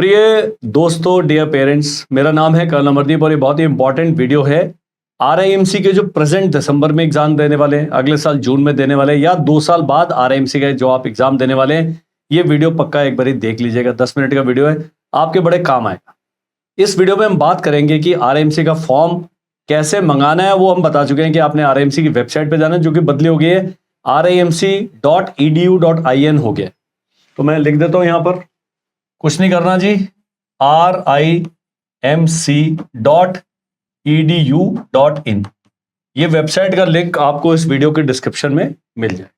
प्रिय दोस्तों, dear parents, मेरा नाम है कर्नल अमरदीप और ये बहुत ही इंपॉर्टेंट वीडियो है। आरआईएमसी के जो प्रेजेंट दिसंबर में एग्जाम देने वाले हैं, अगले साल जून में देने वाले हैं या 2 साल बाद आरआईएमसी के जो आप एग्जाम देने वाले हैं, ये वीडियो पक्का एक बारी देख लीजिएगा। 10 मिनट का वीडियो है, आपके बड़े काम आएगा। इस वीडियो में हम बात करेंगे कि आरआईएमसी का फॉर्म कैसे मंगाना है। वो हम बता चुके हैं कि आपने आरआईएमसी की वेबसाइट पे जाना है, जो कि बदली हो गई है, RIMC.edu.in हो गया। तो मैं लिख देता हूं यहां पर, कुछ नहीं करना जी, RIMC.edu.in। ये वेबसाइट का लिंक आपको इस वीडियो के डिस्क्रिप्शन में मिल जाए।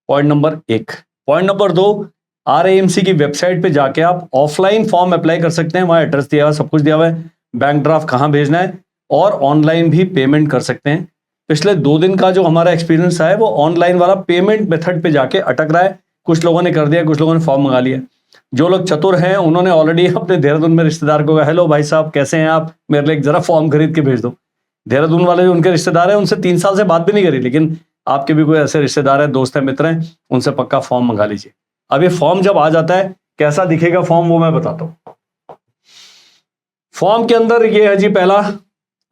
Point number 1। Point number 2, RIMC की वेबसाइट पे जाके आप ऑफलाइन फॉर्म अप्लाई कर सकते हैं। वहां एड्रेस दिया हुआ है, सब कुछ दिया हुआ है, बैंक ड्राफ्ट कहां भेजना है, और ऑनलाइन भी पेमेंट कर सकते हैं। पिछले 2 दिन का जो हमारा एक्सपीरियंस है वो ऑनलाइन वाला पेमेंट मेथड पे जाके अटक रहा है। कुछ लोगों ने कर दिया, कुछ लोगों ने फॉर्म मंगा लिया। जो लोग चतुर हैं उन्होंने ऑलरेडी अपने देहरादून में रिश्तेदार को कहा, हेलो भाई साहब कैसे हैं आप, मेरे लिए जरा फॉर्म खरीद के भेज दो। देहरादून वाले जो उनके रिश्तेदार हैं उनसे 3 साल से बात भी नहीं करी, लेकिन आपके भी कोई ऐसे रिश्तेदार हैं, दोस्त हैं, मित्र हैं, उनसे पक्का फॉर्म मंगा लीजिए। अब ये फॉर्म जब आ जाता है, कैसा दिखेगा फॉर्म वो मैं बताता हूं। फॉर्म के अंदर ये है जी, पहला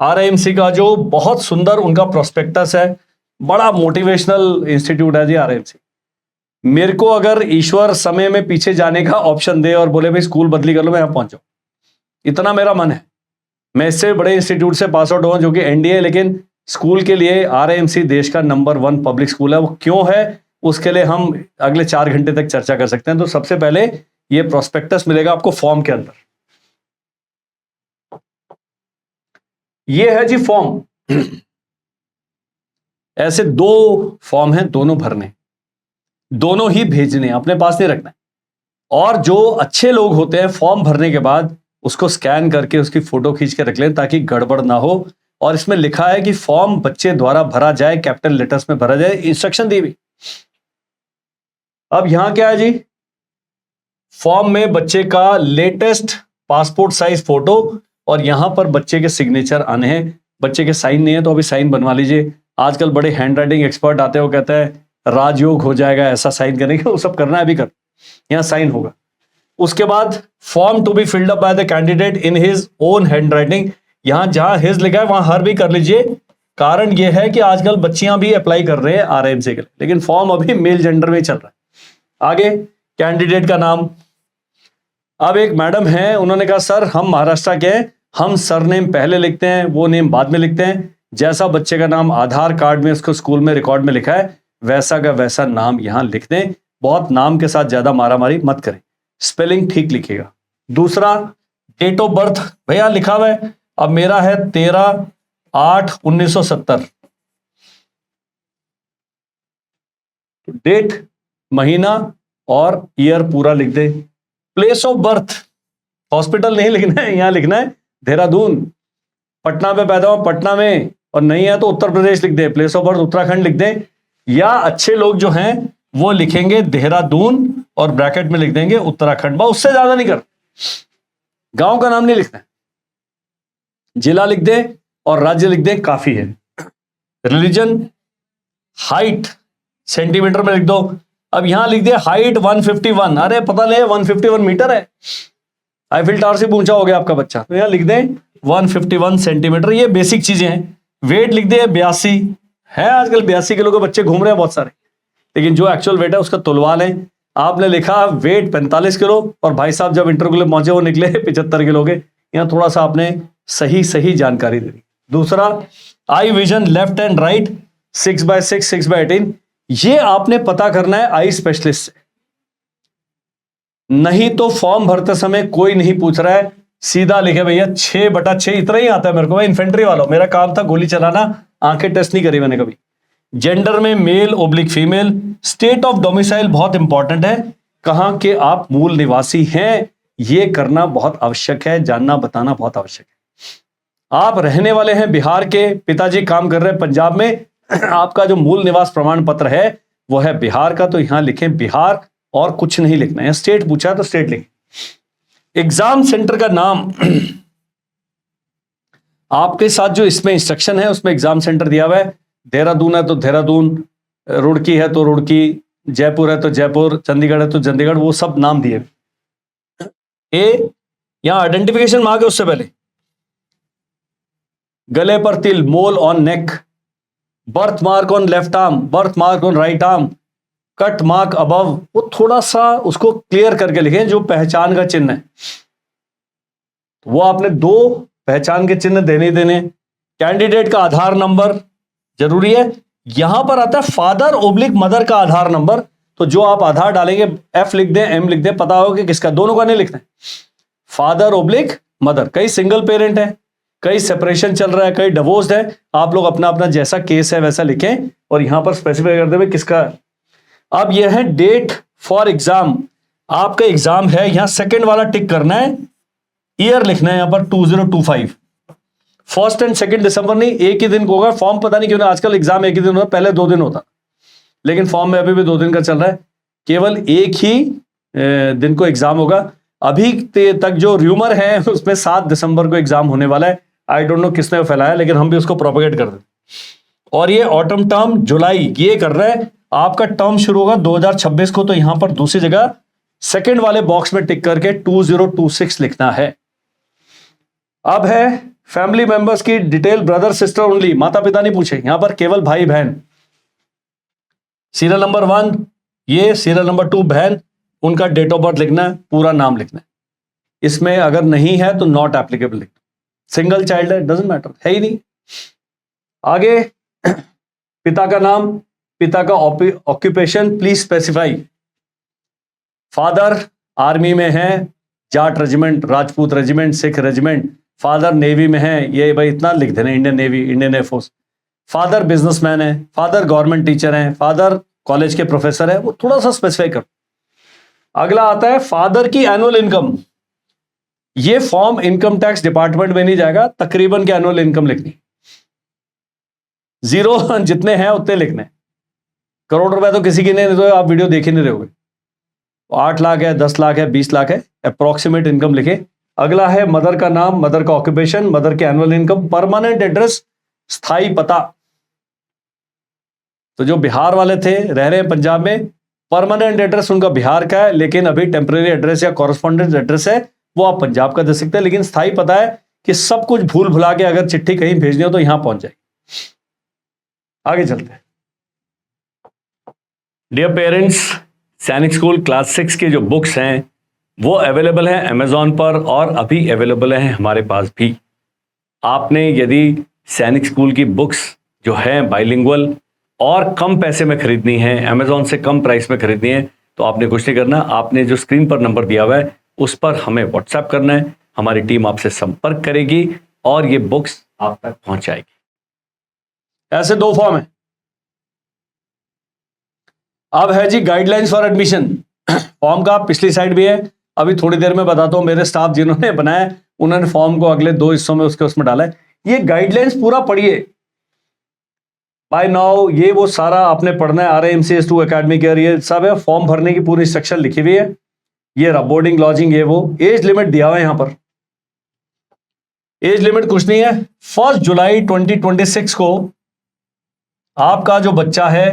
आरआईएमसी का जो बहुत सुंदर उनका प्रोस्पेक्टस है। बड़ा मोटिवेशनल इंस्टीट्यूट है जी आरआईएमसी। मेरे को अगर ईश्वर समय में पीछे जाने का ऑप्शन दे और बोले भाई स्कूल बदली कर लो, मैं यहां पहुंच जाऊं, इतना मेरा मन है। मैं इससे बड़े इंस्टीट्यूट से पास आउट हुआ जो कि एनडीए, लेकिन स्कूल के लिए आरआईएमसी देश का नंबर 1 पब्लिक स्कूल है। वो क्यों है उसके लिए हम अगले 4 घंटे तक चर्चा कर सकते हैं। तो सबसे पहले ये प्रोस्पेक्टस मिलेगा आपको फॉर्म के अंदर। ये है जी फॉर्म। ऐसे 2 फॉर्म हैं, दोनों भरने, दोनों ही भेजने, अपने पास नहीं रखना है। और जो अच्छे लोग होते हैं फॉर्म भरने के बाद उसको स्कैन करके उसकी फोटो खींच के रख लें ताकि गड़बड़ ना हो। और इसमें लिखा है कि फॉर्म बच्चे द्वारा भरा जाए, कैपिटल लेटर्स में भरा जाए, इंस्ट्रक्शन दी हुई। अब यहां क्या है जी, फॉर्म में बच्चे का लेटेस्ट पासपोर्ट साइज फोटो और यहां पर बच्चे के सिग्नेचर आने हैं। बच्चे के साइन नहीं है तो अभी साइन बनवा लीजिए। आजकल बड़े हैंड राइटिंग एक्सपर्ट आते हैं, वो कहते हैं राजयोग हो जाएगा ऐसा साइन करने का, वो सब करना है, अभी कर, यहां साइन होगा। उसके बाद form to be filled up by the candidate in his own handwriting. यहां जहां हिज लिखा है वहां हर भी कर लीजिए। कारण यह है कि आजकल बच्चियां भी अप्लाई कर रहे हैं आरआईएमसी के लिए, लेकिन फॉर्म अभी मेल जेंडर में चल रहा है। आगे कैंडिडेट का नाम। अब एक मैडम है, उन्होंने कहा सर हम महाराष्ट्र के हैं, हम सरनेम पहले लिखते हैं, वो नेम बाद में लिखते हैं। जैसा बच्चे का नाम आधार कार्ड में उसको स्कूल में रिकॉर्ड में लिखा है वैसा का वैसा नाम यहां लिख दें। बहुत नाम के साथ ज्यादा मारामारी मत करें, स्पेलिंग ठीक लिखिएगा। दूसरा, डेट ऑफ बर्थ भैया लिखा हुआ है, अब मेरा है 13/8/1970। डेट, महीना और ईयर पूरा लिख दे। प्लेस ऑफ बर्थ, हॉस्पिटल नहीं लिखना है, यहां लिखना है देहरादून। पटना में पैदा हुआ पटना में, और नहीं है तो उत्तर प्रदेश लिख दे। प्लेस ऑफ बर्थ उत्तराखंड लिख दे। या अच्छे लोग जो हैं वो लिखेंगे देहरादून और ब्रैकेट में लिख देंगे उत्तराखंड, बस उससे ज्यादा नहीं कर। गांव का नाम नहीं लिखना है, जिला लिख दे और राज्य लिख दे, काफी है। रिलीजन, हाइट सेंटीमीटर में लिख दो। अब यहां लिख दे हाइट 151, अरे पता नहीं 151 मीटर है, आईफिल टावर से ऊंचा हो गया आपका बच्चा, तो यहां लिख दे 151 सेंटीमीटर। ये बेसिक चीजें हैं। वेट लिख दे 82 है, आजकल 82 किलो के बच्चे घूम रहे हैं बहुत सारे, लेकिन जो एक्चुअल वेट है उसका तुलवा लें। आपने लिखा वेट 45 किलो और भाई साहब जब इंटरव्यू के लिए पहुंचे वो निकले 75 किलो के। यहां थोड़ा सा आपने सही जानकारी दे दी। दूसरा, eye vision left and right 6/6 6/18, ये आपने पता करना है आई स्पेशलिस्ट से। नहीं तो फॉर्म भरते समय कोई नहीं पूछ रहा है, सीधा लिखे भैया 6/6, इतना ही आता है मेरे को, मैं इन्फेंट्री वाला हूं, मेरा काम था गोली चलाना, आंखें टेस्ट नहीं करी मैंने कभी। जेंडर में male / female. State of domicile बहुत इंपॉर्टेंट है, कहां के आप मूल निवासी हैं, यह करना बहुत आवश्यक है, जानना बताना बहुत आवश्यक है। आप रहने वाले हैं बिहार के, पिताजी काम कर रहे हैं पंजाब में, आपका जो मूल निवास प्रमाण पत्र है वो है बिहार का, तो यहां लिखें बिहार और कुछ नहीं लिखना है। स्टेट पूछा तो स्टेट लिखें। एग्जाम सेंटर का नाम आपके साथ जो इसमें इंस्ट्रक्शन है उसमें एग्जाम सेंटर दिया हुआ है। देहरादून है तो देहरादून, रुड़की है तो रुड़की, जयपुर है तो जयपुर, चंडीगढ़ है तो चंडीगढ़, वो सब नाम दिए। ए, यहां आइडेंटिफिकेशन मार्क है उससे पहले, गले पर तिल, मोल on neck, birth mark on left arm, birth mark on right arm, cut mark above, वो थोड़ा सा उसको क्लियर करके लिखें जो पहचान का चिन्ह है। वो आपने 2 पहचान के चिन्ह देने। कैंडिडेट का आधार नंबर जरूरी है। यहां पर आता है फादर ओब्लिक मदर का आधार नंबर, तो जो आप आधार डालेंगे एफ लिख दें, एम लिख दें, पता हो कि किसका, दोनों का नहीं लिखना है, फादर ओब्लिक मदर। कई सिंगल पेरेंट है, कई सेपरेशन चल रहा है, कई डिवोर्स्ड है, आप लोग अपना अपना जैसा केस है वैसा लिखें और यहां पर स्पेसिफाई कर दें किसका। अब यह है डेट फॉर एग्जाम, आपका एग्जाम है, यहां सेकंड वाला टिक करना है, ईयर लिखना है यहां पर 2025, 1 और 2 दिसंबर नहीं, एक ही दिन को होगा। फॉर्म पता नहीं क्यों ना आजकल एग्जाम एक ही दिन होता, पहले 2 दिन होता, लेकिन फॉर्म में अभी भी 2 दिन का चल रहा है, केवल एक ही दिन को एग्जाम होगा। अभी तक जो र्यूमर है उसमें 7 दिसंबर को एग्जाम होने वाला है, आई डोंट नो किसने फैलाया, लेकिन हम भी उसको प्रोपेगेट कर दें। और ये ऑटम टर्म जुलाई ये कर रहा है, आपका टर्म शुरू होगा 2026 को, तो यहां पर दूसरी जगह सेकंड वाले बॉक्स में टिक करके 2026 लिखना है। अब है फैमिली मेंबर्स की डिटेल, ब्रदर सिस्टर ओनली, माता पिता नहीं पूछे, यहां पर केवल भाई बहन। सीरियल नंबर 1 ये, सीरियल नंबर 2 बहन, उनका डेट ऑफ बर्थ लिखना है, पूरा नाम लिखना है। इसमें अगर नहीं है तो नॉट एप्लीकेबल लिखना, सिंगल चाइल्ड है डजंट मैटर, है ही नहीं। आगे पिता का नाम, पिता का occupation please specify. Father army में है, Jat regiment, Rajput regiment, Sikh regiment. Father navy में है, ये भाई इतना लिख देना, Indian navy, Indian air force. Father businessman है, फादर गवर्नमेंट टीचर है, फादर कॉलेज के प्रोफेसर है, वो थोड़ा सा स्पेसिफाई कर। अगला आता है फादर की एनुअल इनकम, ये फॉर्म इनकम टैक्स डिपार्टमेंट में नहीं जाएगा, तकरीबन की एनुअल इनकम लिखनी, 0 जितने हैं उतने लिखने, करोड़ रुपए तो किसी की नहीं, तो आप वीडियो देख ही नहीं रहोगे। 8 लाख है, 10 लाख है, 20 लाख है, अप्रोक्सीमेट इनकम लिखे। अगला है मदर का नाम, मदर का ऑक्यूपेशन, मदर के एनुअल इनकम, परमानेंट एड्रेस, स्थायी पता। तो जो बिहार वाले थे, रह रहे हैं पंजाब में, परमानेंट एड्रेस उनका बिहार का है, लेकिन अभी टेम्परेरी एड्रेस या कॉरेस्पॉन्डेंस एड्रेस है वो आप पंजाब का दे सकते हैं, लेकिन स्थायी पता है कि सब कुछ भूल भुला के अगर चिट्ठी कहीं भेजनी हो तो यहां पहुंच जाएगी। आगे चलते हैं। डियर पेरेंट्स, सैनिक स्कूल क्लास 6 के जो बुक्स हैं वो अवेलेबल हैं अमेजॉन पर, और अभी अवेलेबल हैं हमारे पास भी। आपने यदि सैनिक स्कूल की बुक्स जो हैं बाइलिंगुअल और कम पैसे में खरीदनी है, अमेजॉन से कम प्राइस में खरीदनी है, तो आपने कुछ नहीं करना, आपने जो स्क्रीन पर नंबर दिया हुआ है उस पर हमें व्हाट्सएप करना है, हमारी टीम आपसे संपर्क करेगी और ये बुक्स आप तक पहुंचाएगी। ऐसे 2 फॉर्म है। अब है जी गाइडलाइंस फॉर एडमिशन, फॉर्म का पिछली साइड भी है, अभी थोड़ी देर में बताता हूं। मेरे स्टाफ जिन्होंने बनाया उन्होंने फॉर्म को अगले 2 हिस्सों में उसमें डाला है। ये गाइडलाइंस पूरा पढ़िए बाय नाउ, ये वो सारा आपने पढ़ना है, RIMCS2 एकेडमिक ईयर, ये सब है, फॉर्म भरने की पूरी इंस्ट्रक्शन लिखी हुई है, ये रहा बोर्डिंग लॉजिंग, ये वो। एज लिमिट दिया हुआ है यहां पर, एज लिमिट कुछ नहीं है, 1 जुलाई 2026 को आपका जो बच्चा है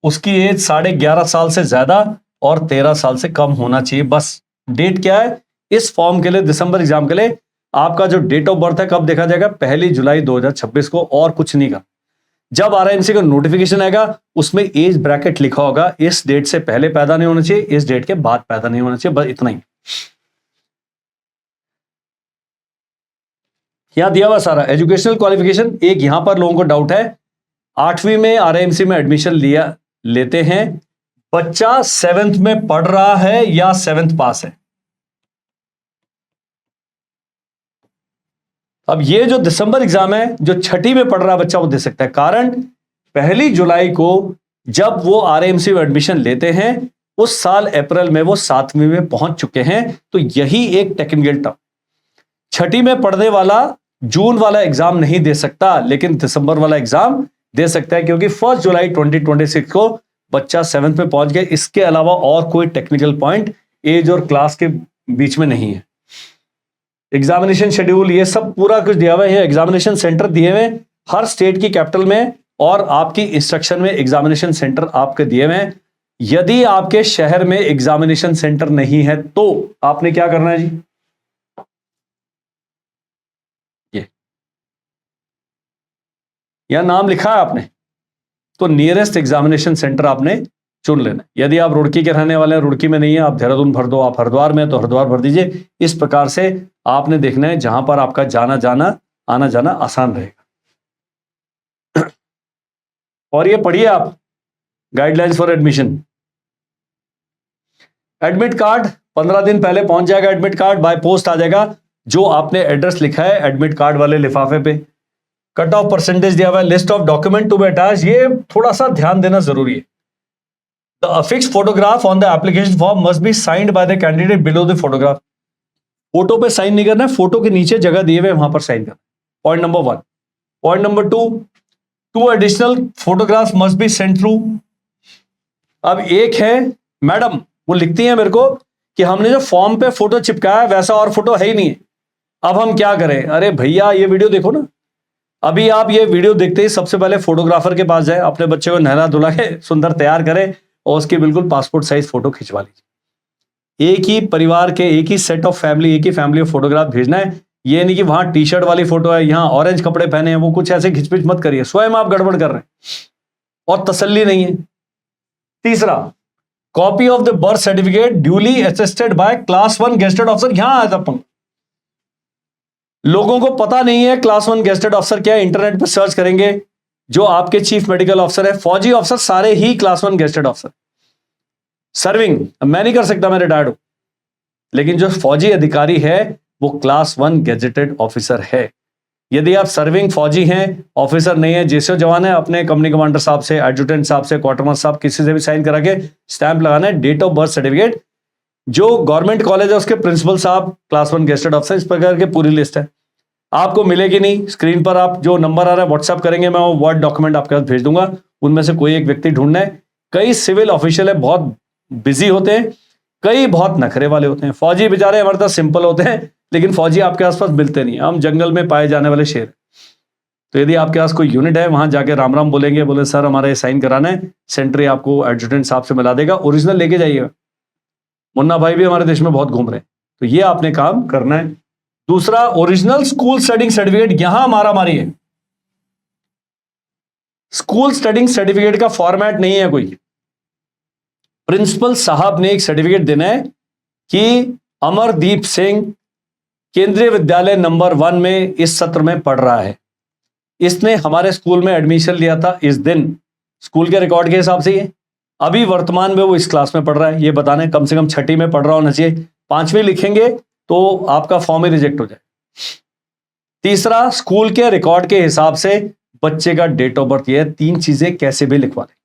उसकी एज 11.5 साल से ज्यादा और 13 साल से कम होना चाहिए, बस। डेट क्या है इस फॉर्म के लिए, दिसंबर एग्जाम के लिए, आपका जो डेट ऑफ बर्थ है कब देखा जाएगा, 1 जुलाई 2026 को, और कुछ नहीं का। जब RIMC का नोटिफिकेशन आएगा उसमें एज ब्रैकेट लिखा होगा, इस डेट से पहले पैदा नहीं होना चाहिए, इस डेट के बाद पैदा नहीं होना चाहिए, बस इतना ही। यहां दिया हुआ सारा एजुकेशनल क्वालिफिकेशन। एक यहां पर लोगों को डाउट है, 8वीं में RIMC में एडमिशन लेते हैं, बच्चा 7th में पढ़ रहा है या 7th पास है। अब ये जो दिसंबर एग्जाम है, जो 6ठी में पढ़ रहा बच्चा वो दे सकता है, कारण 1 जुलाई को जब वो RIMC में एडमिशन लेते हैं उस साल अप्रैल में वो 7वीं में पहुंच चुके हैं, तो यही एक टेक्निकल टर्म। 6ठी में पढ़ने वाला जून वाला एग्जाम नहीं दे सकता, लेकिन दिसंबर वाला एग्जाम दे सकता है, क्योंकि 1 जुलाई 2026 को बच्चा 7th में पहुंच गया। इसके अलावा और कोई टेक्निकल पॉइंट एज और क्लास के बीच में नहीं है। एग्जामिनेशन शेड्यूल ये सब पूरा कुछ दिया हुआ है, एग्जामिनेशन सेंटर दिए हुए हर स्टेट की कैपिटल में, और आपकी इंस्ट्रक्शन में एग्जामिनेशन सेंटर आपके दिए हुए हैं। यदि आपके शहर में एग्जामिनेशन सेंटर नहीं है तो आपने क्या करना है जी, या नाम लिखा है आपने, तो नियरेस्ट एग्जामिनेशन सेंटर आपने चुन लेना। यदि आप रुड़की के रहने वाले हैं, रुड़की में नहीं है, आप देहरादून भर दो, आप हरिद्वार में तो हरिद्वार भर दीजिए। इस प्रकार से आपने देखना है जहां पर आपका आना जाना आसान रहेगा। और ये पढ़िए आप guidelines for admission. Admit card 15 दिन पहले पहुंच जाएगा, एडमिट कार्ड बाय पोस्ट आ जाएगा, जो आपने एड्रेस लिखा है एडमिट कार्ड वाले लिफाफे पे। कट ऑफ परसेंटेज दिया हुआ है, list of document to be attach, ये थोड़ा सा ध्यान देना जरूरी है। The affix photograph on the application form must be signed by the candidate below the photograph. Photo पे साइन नहीं करना है, फोटो के नीचे जगह दिए हुए वहां पर साइन करना। Point number 1। Point number 2, 2 additional photograph must be sent through. अब एक है मैडम, वो लिखती है मेरे को कि हमने जो फॉर्म पे फोटो चिपकाया है वैसा और फोटो है ही नहीं है, अब हम क्या करें। अरे भैया ये वीडियो देखो ना, अभी आप ये वीडियो देखते ही सबसे पहले फोटोग्राफर के पास जाए, अपने बच्चे को नहला धुला के सुंदर तैयार करें और उसकी बिल्कुल पासपोर्ट साइज फोटो खिंचवा लीजिए। एक ही परिवार के, एक ही सेट ऑफ फैमिली, एक ही फैमिली फोटोग्राफ भेजना है। ये नहीं कि वहां टी शर्ट वाली फोटो है, यहां ऑरेंज कपड़े पहने हैं, वो कुछ ऐसे खिचपिच मत करिए, स्वयं आप गड़बड़ कर रहे हैं और तसल्ली नहीं है। तीसरा, copy of the birth certificate duly attested bye class 1 gazetted officer. यहां आया था अपन, लोगों को पता नहीं है क्लास 1 गेस्टेड ऑफिसर क्या है, इंटरनेट पर सर्च करेंगे, जो आपके चीफ मेडिकल ऑफिसर है, फौजी ऑफिसर सारे ही क्लास 1 गेस्टेड ऑफिसर। सर्विंग मैं नहीं कर सकता, मैं रिटायर्ड हूं, लेकिन जो फौजी अधिकारी है वो क्लास 1 गेजेटेड ऑफिसर है। यदि आप सर्विंग फौजी हैं, ऑफिसर नहीं है, जेसीओ जवान है, अपने कंपनी कमांडर साहब से, एडजुटेंट साहब से, क्वार्टरमास्टर साहब, किसी से भी साइन करा के स्टैंप लगाना है। डेट ऑफ बर्थ सर्टिफिकेट, जो गवर्नमेंट कॉलेज है उसके प्रिंसिपल साहब क्लास 1 गेस्टेड ऑफिसर, इस प्रकार की पूरी लिस्ट है। आपको मिलेगी नहीं, स्क्रीन पर आप जो नंबर आ रहा है व्हाट्सएप करेंगे, मैं वो वर्ड डॉक्यूमेंट आपके पास भेज दूंगा, उनमें से कोई एक व्यक्ति ढूंढना है। कई सिविल ऑफिशियल है, बहुत बिजी होते हैं, कई बहुत नखरे वाले होते हैं। फौजी बेचारे हमारे पास सिंपल होते हैं, लेकिन फौजी आपके आसपास मिलते नहीं, हम जंगल में पाए जाने वाले शेर। तो यदि आपके पास कोई यूनिट है, वहां जाके राम राम बोलेंगे, बोले सर हमारा ये साइन कराना है, सेंट्री आपको एडजुटेंट साहब से मिला देगा, ओरिजिनल लेके जाइएगा। मुन्ना भाई भी हमारे देश में बहुत घूम रहे हैं, तो ये आपने काम करना है। दूसरा, ओरिजिनल स्कूल स्टडिंग सर्टिफिकेट, यहां मारामारी है। स्कूल स्टडिंग सर्टिफिकेट का फॉर्मेट नहीं है कोई, प्रिंसिपल साहब ने एक सर्टिफिकेट देना है कि अमरदीप सिंह केंद्रीय विद्यालय नंबर 1 में इस सत्र में पढ़ रहा है, इसने हमारे स्कूल में एडमिशन लिया था इस दिन, स्कूल के रिकॉर्ड के हिसाब से ये अभी वर्तमान में वो इस क्लास में पढ़ रहा है, ये बताने कम से कम 6ठी में पढ़ रहा होना चाहिए। 5वीं लिखेंगे तो आपका फॉर्म ही रिजेक्ट हो जाए। तीसरा, स्कूल के रिकॉर्ड के हिसाब से बच्चे का डेट ऑफ बर्थ, ये 3 चीजें कैसे भी लिखवा लें।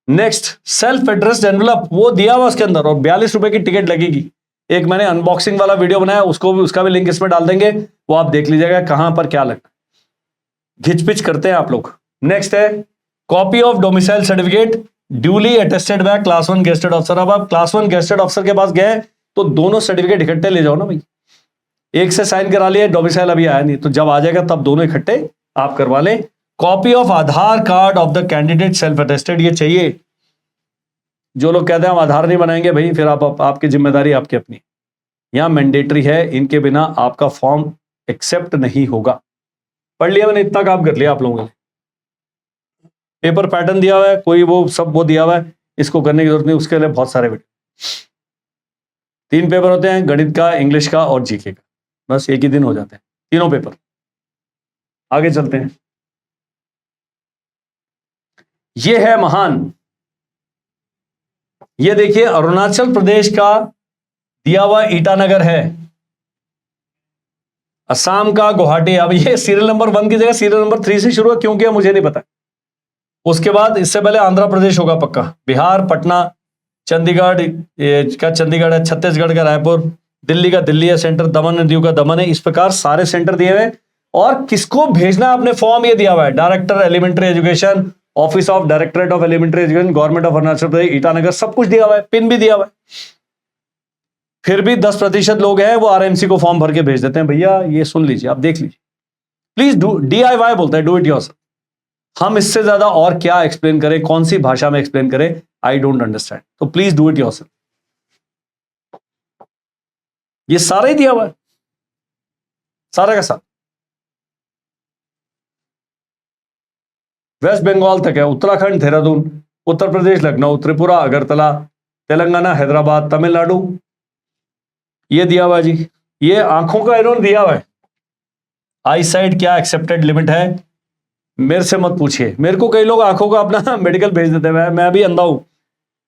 नेक्स्ट, सेल्फ एड्रेस्ड एनवलप, वो दिया हुआ उसके अंदर, और 42 रुपए की टिकट लगेगी। एक मैंने अनबॉक्सिंग वाला वीडियो बनाया, उसको भी, उसका भी लिंक इसमें डाल देंगे, वो आप देख लीजिएगा कहां पर क्या लगता है, घिचपिच करते हैं आप लोग। नेक्स्ट है copy of domicile certificate duly attested bye class 1 gazetted officer. अब आप क्लास 1 गेस्टेड ऑफिसर के पास गए तो दोनों सर्टिफिकेट इकट्ठे ले जाओ ना भाई, एक से साइन करा लिए, डोमिसाइल अभी आया नहीं, तो जब आ जाएगा तब दोनों इकट्ठे आप करवा लें। Copy of Aadhaar card of the candidate self attested, ये चाहिए। जो लोग कहते हैं हम आधार नहीं बनाएंगे, भाई फिर आपकी जिम्मेदारी आपकी अपनी, यहां मैंडेटरी है, इनके बिना आपका फॉर्म एक्सेप्ट नहीं होगा। पढ़ लिया मैंने, इतना काम कर लिया आप लोगों ने। पेपर पैटर्न दिया हुआ है, कोई वो सब वो दिया हुआ है, इसको करने की जरूरत नहीं, उसके लिए बहुत सारे वीडियो। 3 पेपर होते हैं, गणित का, इंग्लिश का और जीके का, बस एक ही दिन हो जाते हैं तीनों पेपर। आगे चलते हैं। ये है महान, ये देखिए अरुणाचल प्रदेश का दिया हुआ ईटानगर है, असम का गुवाहाटी। अब ये सीरियल नंबर 1 की जगह सीरियल नंबर 3 से शुरू है, क्यों किया मुझे नहीं पता। उसके बाद इससे पहले आंध्र प्रदेश होगा पक्का, बिहार, पटना, चंडीगढ़ का चंडीगढ़ है, छत्तीसगढ़ का रायपुर, दिल्ली का दिल्ली है सेंटर, दमन एंड दीव का दमन है। इस प्रकार सारे सेंटर दिए हुए, और किसको भेजना है अपने फॉर्म ये दिया हुआ है, director elementary education, office of directorate of elementary education, government of Arunachal Pradesh, Itanagar, सब कुछ दिया हुआ है, पिन भी दिया हुआ है। फिर भी 10% लोग हैं वो आरएमसी को फॉर्म भर के भेज देते हैं। भैया ये सुन लीजिए, आप देख लीजिए, प्लीज डू, DIY बोलता है, डू इट योरसेल्फ। हम इससे ज्यादा और क्या एक्सप्लेन करें, कौन सी भाषा में एक्सप्लेन करें, आई डोंट अंडरस्टैंड, तो प्लीज डू इट योरसेल्फ। ये सारा ही दिया हुआ है, सारा का सारा। वेस्ट बंगाल तक है, उत्तराखंड देहरादून, उत्तर प्रदेश लखनऊ, त्रिपुरा अगरतला, तेलंगाना हैदराबाद, तमिलनाडु, ये दिया हुआ जी। ये आंखों का इन्होंने दिया हुआ है। आई साइड क्या एक्सेप्टेड लिमिट है मेरे से मत पूछिए, मेरे को कई लोग आंखों का अपना मेडिकल भेज देते हैं, मैं भी अंधा हूं,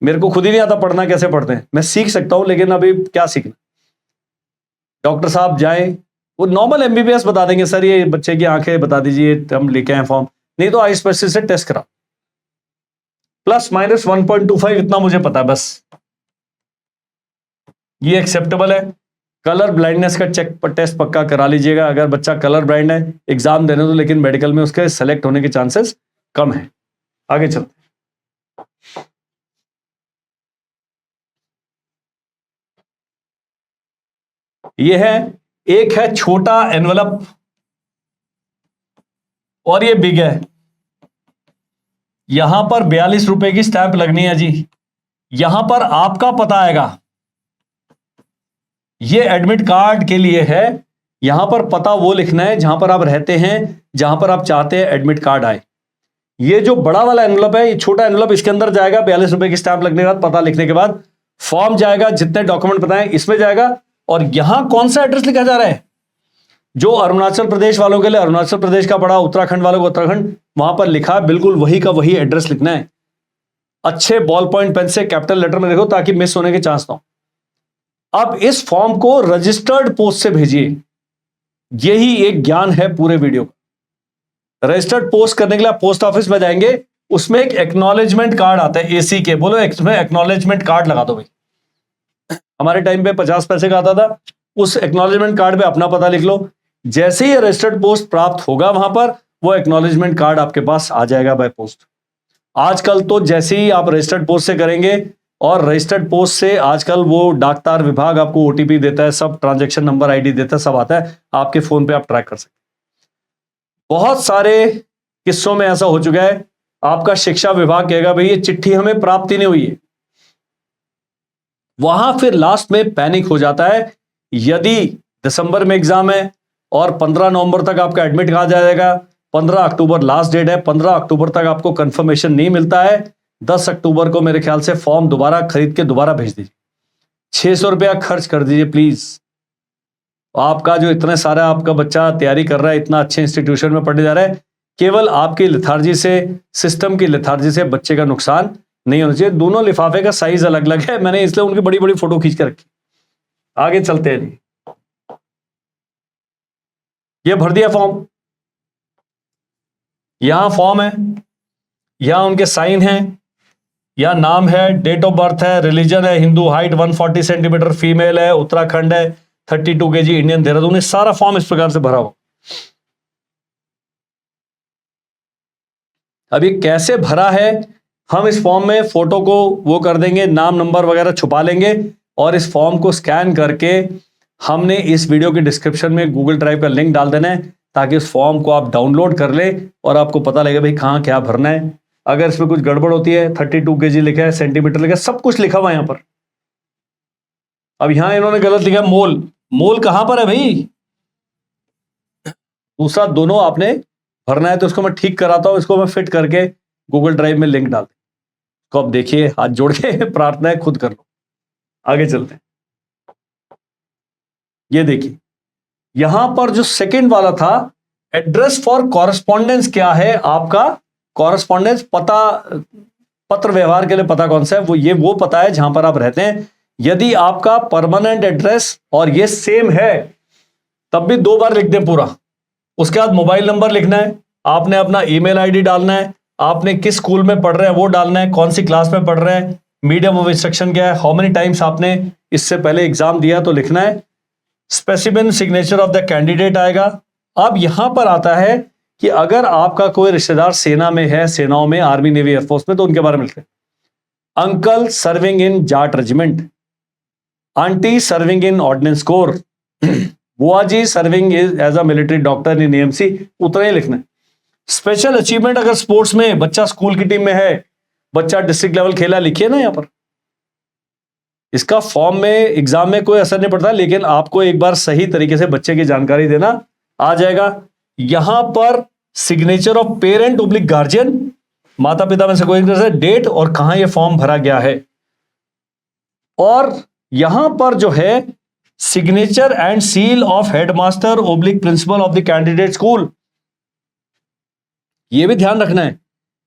मेरे को खुद ही नहीं आता पढ़ना कैसे पढ़ते हैं, मैं सीख सकता हूं लेकिन अभी क्या सीखना। डॉक्टर साहब जाएं, वो नॉर्मल एमबीबीएस बता देंगे, सर ये बच्चे की आंखें बता दीजिए, हम लेके आए फॉर्म, नहीं तो आई स्पेशलिस्ट से टेस्ट करा, ±1.25 इतना मुझे पता है बस, ये एक्सेप्टेबल है। कलर ब्लाइंडनेस का चेक पर टेस्ट पक्का करा लीजिएगा, अगर बच्चा कलर ब्लाइंड है एग्जाम देने दो, लेकिन मेडिकल में उसके सेलेक्ट होने के चांसेस कम है। आगे चलते, ये है, एक है छोटा एनवलप और ये बिग है, यहां पर 42 रुपए की स्टैंप लगनी है जी, यहां पर आपका पता आएगा, ये एडमिट कार्ड के लिए है, यहां पर पता वो लिखना है जहां पर आप रहते हैं, जहां पर आप चाहते हैं एडमिट कार्ड आए। ये जो बड़ा वाला एनवलप है, ये छोटा एनवलप, इसके अंदर जाएगा 42 रुपए की स्टैंप लगने के बाद, पता लिखने के बाद फॉर्म जाएगा, जितने डॉक्यूमेंट बताएं इसमें जाएगा, और यहां कौन सा एड्रेस लिखा जा रहा है, जो अरुणाचल प्रदेश वालों के लिए अरुणाचल प्रदेश का पड़ा, उत्तराखंड वालों को उत्तराखंड, वहां पर लिखा है बिल्कुल वही का वही एड्रेस लिखना है, अच्छे बॉल पॉइंट पेन से कैपिटल लेटर में लिखो ताकि मिस होने के चांस ना हो। अब इस फॉर्म को रजिस्टर्ड पोस्ट से भेजिए, यही एक ज्ञान है पूरे वीडियो का। रजिस्टर्ड पोस्ट करने के लिए आप पोस्ट ऑफिस में जाएंगे, उसमें एक एक्नॉलेजमेंट कार्ड आता है एसी के, बोलो इसमें एक्नॉलेजमेंट कार्ड लगा दो भाई, हमारे टाइम पे 50 पैसे का आता था, उस एक्नॉलेजमेंट कार्ड पे अपना पता लिख लो, जैसे ही रजिस्टर्ड पोस्ट प्राप्त होगा वहां पर वो एक्नॉलेजमेंट कार्ड आपके पास आ जाएगा बाय पोस्ट। आजकल तो जैसे ही आप रजिस्टर्ड पोस्ट से करेंगे, और रजिस्टर्ड पोस्ट से आजकल वो डाकतार विभाग आपको ओटीपी देता है, सब ट्रांजैक्शन नंबर आईडी देता है, सब आता है आपके फोन पे, आप ट्रैक कर सकते हैं। बहुत सारे किस्सों में ऐसा हो चुका है, आपका शिक्षा विभाग कहेगा भाई ये चिट्ठी हमें प्राप्त ही नहीं हुई है, वहां फिर लास्ट में पैनिक हो जाता है। यदि दिसंबर में एग्जाम है और 15 नवंबर तक आपका एडमिट कहा जाएगा, 15 अक्टूबर लास्ट डेट है, 15 अक्टूबर तक आपको कंफर्मेशन नहीं मिलता है, 10 अक्टूबर को मेरे ख्याल से फॉर्म दोबारा खरीद के दोबारा भेज दीजिए, 600 रुपया खर्च कर दीजिए प्लीज। आपका जो इतने सारा आपका बच्चा तैयारी कर रहा है, इतना अच्छे इंस्टीट्यूशन में पढ़ने जा रहा है, केवल आपकी लिथार्जी से, सिस्टम की लिथार्जी से बच्चे का नुकसान नहीं होना चाहिए। दोनों लिफाफे का साइज अलग अलग है, मैंने इसलिए उनकी बड़ी बड़ी फोटो खींच के रखी। आगे चलते हैं जी, ये भर दिया फॉर्म, यहां फॉर्म है, यहां उनके साइन है, यहां नाम है, डेट ऑफ बर्थ है, रिलीजन है हिंदू, हाइट 140 सेंटीमीटर, फीमेल है, उत्तराखंड है, 32 kg, इंडियन, देहरादून, सारा फॉर्म इस प्रकार से भरा हो। अब ये कैसे भरा है, हम इस फॉर्म में फोटो को वो कर देंगे, नाम नंबर वगैरह छुपा लेंगे, और इस फॉर्म को स्कैन करके हमने इस वीडियो के डिस्क्रिप्शन में गूगल ड्राइव का लिंक डाल देना है, ताकि उस फॉर्म को आप डाउनलोड कर ले और आपको पता लगेगा भाई कहां क्या भरना है। अगर इसमें कुछ गड़बड़ होती है, 32 kg लिखा है, सेंटीमीटर लिखा है, सब कुछ लिखा हुआ है यहां पर। अब यहां इन्होंने गलत लिखा है मोल, मोल कहां पर है भाई, दूसरा दोनों आपने भरना है, तो इसको मैं ठीक कराता हूं, इसको मैं फिट करके गूगल ड्राइव में लिंक डाल दें, तो आप देखिए, हाथ जोड़ के प्रार्थना है, खुद कर लो। आगे चलते हैं, ये देखिए यहां पर जो सेकंड वाला था, एड्रेस फॉर कॉरेस्पॉन्डेंस, क्या है आपका कॉरेस्पॉन्डेंस, पता, पत्र व्यवहार के लिए पता कौन सा है, वो ये वो पता है जहां पर आप रहते हैं। यदि आपका परमानेंट एड्रेस और ये सेम है, तब भी 2 बार लिख दें पूरा, उसके बाद मोबाइल नंबर लिखना है, आपने अपना ईमेल आईडी डालना है, आपने किस स्कूल में पढ़ रहे हैं वो डालना है, कौन सी क्लास में पढ़ रहे हैं, मीडियम ऑफ इंस्ट्रक्शन क्या है, हाउ मेनी टाइम्स आपने इससे पहले एग्जाम दिया तो लिखना है, specimen signature of the candidate आएगा। अब यहां पर आता है कि अगर आपका कोई रिश्तेदार सेना में है, सेनाओं में, आर्मी, नेवी, एयरफोर्स में, तो उनके बारे में लिखते हैं, uncle serving in Jat regiment, aunty serving in ordnance corps, bua ji serving as a military doctor in AMC, उतना ही लिखना है। स्पेशल अचीवमेंट अगर स्पोर्ट्स में, बच्चा स्कूल की टीम में है, बच्चा डिस्ट्रिक्ट लेवल खेला, लिखिए ना यहां पर। इसका फॉर्म में, एग्जाम में कोई असर नहीं पड़ता, लेकिन आपको एक बार सही तरीके से बच्चे की जानकारी देना आ जाएगा। यहां पर signature of parent oblique guardian, माता पिता में से कोई एक डेट और कहां ये फॉर्म भरा गया है, और यहां पर जो है signature and seal of headmaster oblique principle of the candidate school. ये भी ध्यान रखना है,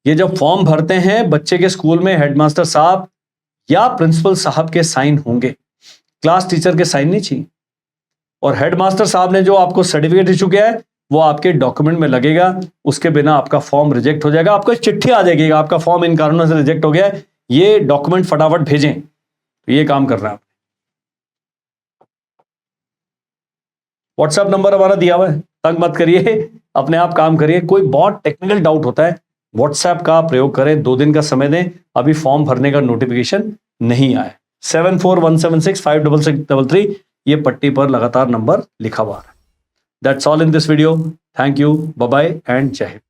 ये जब फॉर्म भरते हैं बच्चे के स्कूल में हेडमास्टर साहब या प्रिंसिपल साहब के साइन होंगे, क्लास टीचर के साइन नहीं चाहिए। और हेडमास्टर साहब ने जो आपको सर्टिफिकेट इशू किया है वो आपके डॉक्यूमेंट में लगेगा, उसके बिना आपका फॉर्म रिजेक्ट हो जाएगा। आपको चिट्ठी आ जाएगी आपका फॉर्म इन कारणों से रिजेक्ट हो गया है, ये डॉक्यूमेंट फटाफट भेजें। तो ये काम करना है। व्हाट्सएप नंबर हमारा दिया हुआ है, तंग मत करिए, अपने आप काम करिए। कोई बहुत टेक्निकल डाउट होता है व्हाट्सएप का प्रयोग करें, 2 दिन का समय दें, अभी फॉर्म भरने का नोटिफिकेशन नहीं आया। 7417656633 ये पट्टी पर लगातार नंबर लिखा हुआ है। That's all in this video. Thank you, bye bye and जय हिंद।